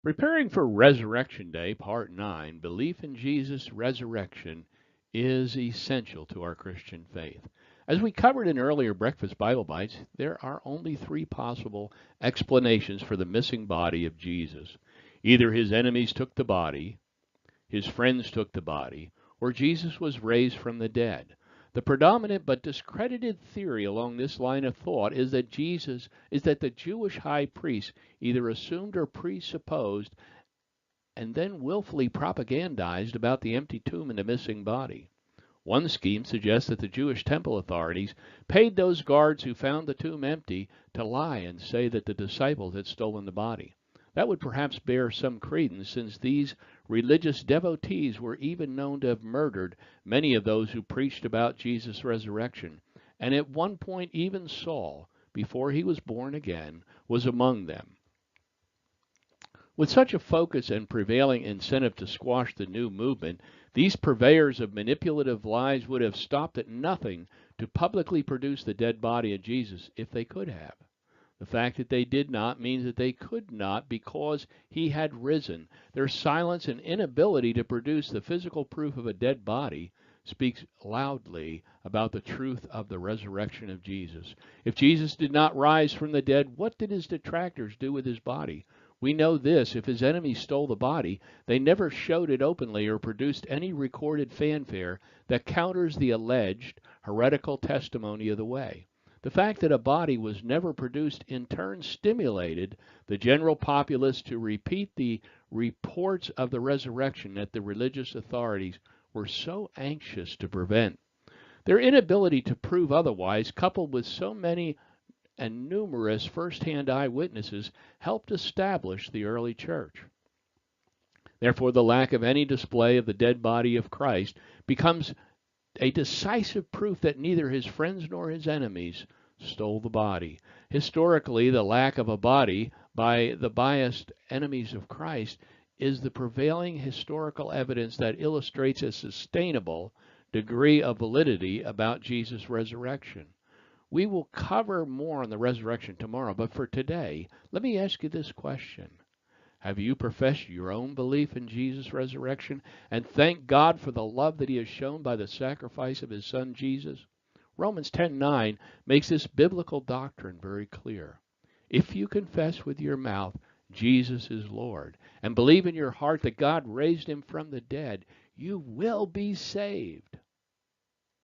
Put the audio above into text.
Preparing for Resurrection Day, Part 9, belief in Jesus' resurrection is essential to our Christian faith. As we covered in earlier Breakfast Bible Bites, there are only three possible explanations for the missing body of Jesus. Either his enemies took the body, his friends took the body, or Jesus was raised from the dead. The predominant but discredited theory along this line of thought is that the Jewish high priest either assumed or presupposed and then willfully propagandized about the empty tomb and the missing body. One scheme suggests that the Jewish temple authorities paid those guards who found the tomb empty to lie and say that the disciples had stolen the body. That would perhaps bear some credence, since these religious devotees were even known to have murdered many of those who preached about Jesus' resurrection, and at one point even Saul, before he was born again, was among them. With such a focus and prevailing incentive to squash the new movement, these purveyors of manipulative lies would have stopped at nothing to publicly produce the dead body of Jesus if they could have. The fact that they did not means that they could not, because he had risen. Their silence and inability to produce the physical proof of a dead body speaks loudly about the truth of the resurrection of Jesus. If Jesus did not rise from the dead, what did his detractors do with his body? We know this: if his enemies stole the body, they never showed it openly or produced any recorded fanfare that counters the alleged heretical testimony of the way. The fact that a body was never produced in turn stimulated the general populace to repeat the reports of the resurrection that the religious authorities were so anxious to prevent. Their inability to prove otherwise, coupled with so many and numerous first-hand eyewitnesses, helped establish the early church. Therefore, the lack of any display of the dead body of Christ becomes a decisive proof that neither his friends nor his enemies stole the body. Historically, the lack of a body by the biased enemies of Christ is the prevailing historical evidence that illustrates a sustainable degree of validity about Jesus' resurrection. We will cover more on the resurrection tomorrow, but for today, let me ask you this question. Have you professed your own belief in Jesus' resurrection and thank God for the love that he has shown by the sacrifice of his son Jesus? Romans 10:9 makes this biblical doctrine very clear. If you confess with your mouth Jesus is Lord and believe in your heart that God raised him from the dead, you will be saved.